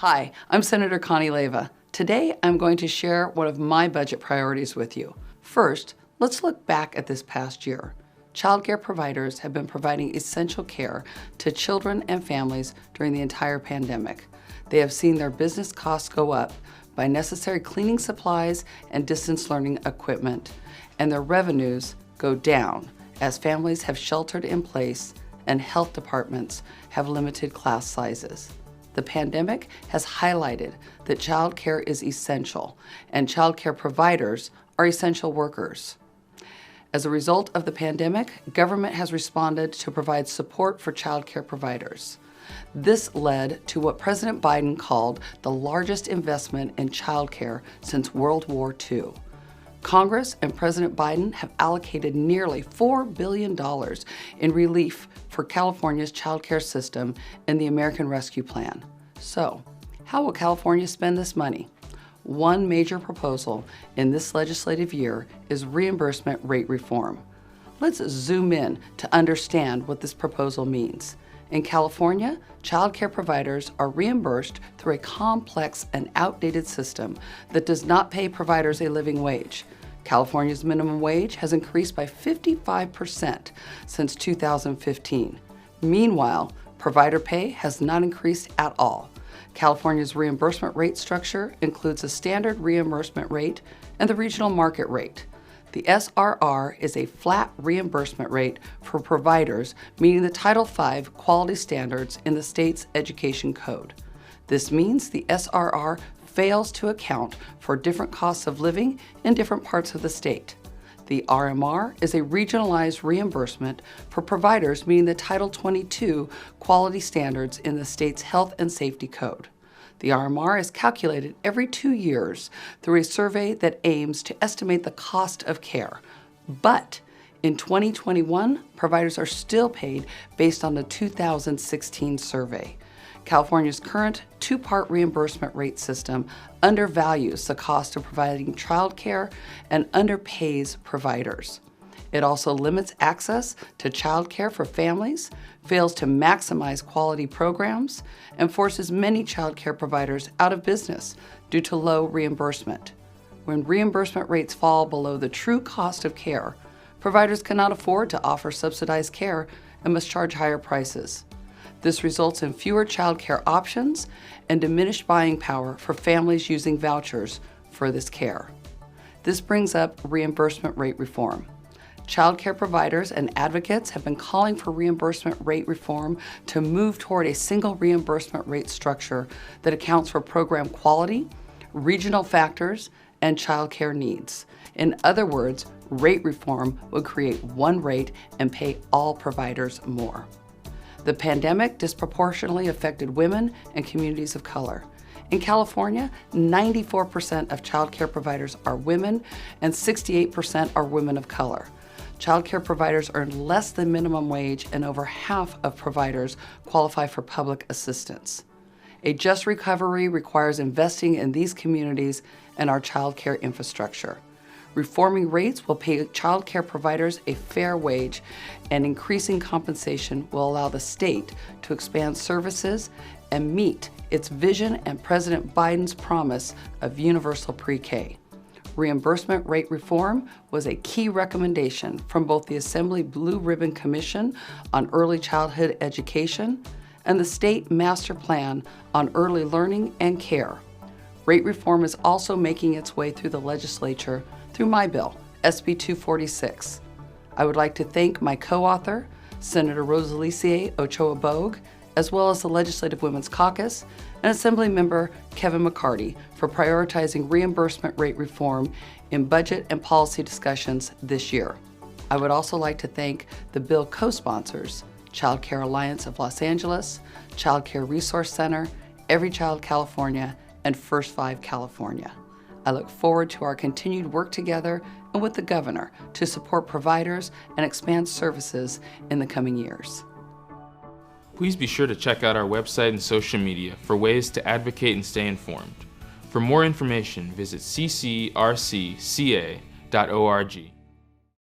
Hi, I'm Senator Connie Leyva. Today, I'm going to share one of my budget priorities with you. First, let's look back at this past year. Child care providers have been providing essential care to children and families during the entire pandemic. They have seen their business costs go up by necessary cleaning supplies and distance learning equipment, and their revenues go down as families have sheltered in place and health departments have limited class sizes. The pandemic has highlighted that child care is essential, and child care providers are essential workers. As a result of the pandemic, government has responded to provide support for child care providers. This led to what President Biden called the largest investment in child care since World War II. Congress and President Biden have allocated nearly $4 billion in relief for California's child care system in the American Rescue Plan. So, how will California spend this money? One major proposal in this legislative year is reimbursement rate reform. Let's zoom in to understand what this proposal means. In California, child care providers are reimbursed through a complex and outdated system that does not pay providers a living wage. California's minimum wage has increased by 55% since 2015. Meanwhile, provider pay has not increased at all. California's reimbursement rate structure includes a standard reimbursement rate and the regional market rate. The SRR is a flat reimbursement rate for providers meeting the Title V quality standards in the state's education code. This means the SRR fails to account for different costs of living in different parts of the state. The RMR is a regionalized reimbursement for providers meeting the Title 22 quality standards in the state's health and safety code. The RMR is calculated every 2 years through a survey that aims to estimate the cost of care. But in 2021, providers are still paid based on the 2016 survey. California's current two-part reimbursement rate system undervalues the cost of providing child care and underpays providers. It also limits access to child care for families, fails to maximize quality programs, and forces many child care providers out of business due to low reimbursement. When reimbursement rates fall below the true cost of care, providers cannot afford to offer subsidized care and must charge higher prices. This results in fewer child care options and diminished buying power for families using vouchers for this care. This brings up reimbursement rate reform. Child care providers and advocates have been calling for reimbursement rate reform to move toward a single reimbursement rate structure that accounts for program quality, regional factors, and child care needs. In other words, rate reform would create one rate and pay all providers more. The pandemic disproportionately affected women and communities of color. In California, 94% of child care providers are women and 68% are women of color. Child care providers earn less than minimum wage, and over half of providers qualify for public assistance. A just recovery requires investing in these communities and our child care infrastructure. Reforming rates will pay child care providers a fair wage, and increasing compensation will allow the state to expand services and meet its vision and President Biden's promise of universal pre-K. Reimbursement rate reform was a key recommendation from both the Assembly Blue Ribbon Commission on Early Childhood Education and the State Master Plan on Early Learning and Care. Rate reform is also making its way through the legislature through my bill, SB 246. I would like to thank my co-author, Senator Rosalicia Ochoa-Bogue, as well as the Legislative Women's Caucus, and Assembly Member Kevin McCarty for prioritizing reimbursement rate reform in budget and policy discussions this year. I would also like to thank the bill co-sponsors, Child Care Alliance of Los Angeles, Child Care Resource Center, Every Child California, and First 5 California. I look forward to our continued work together and with the governor to support providers and expand services in the coming years. Please be sure to check out our website and social media for ways to advocate and stay informed. For more information, visit ccrcca.org.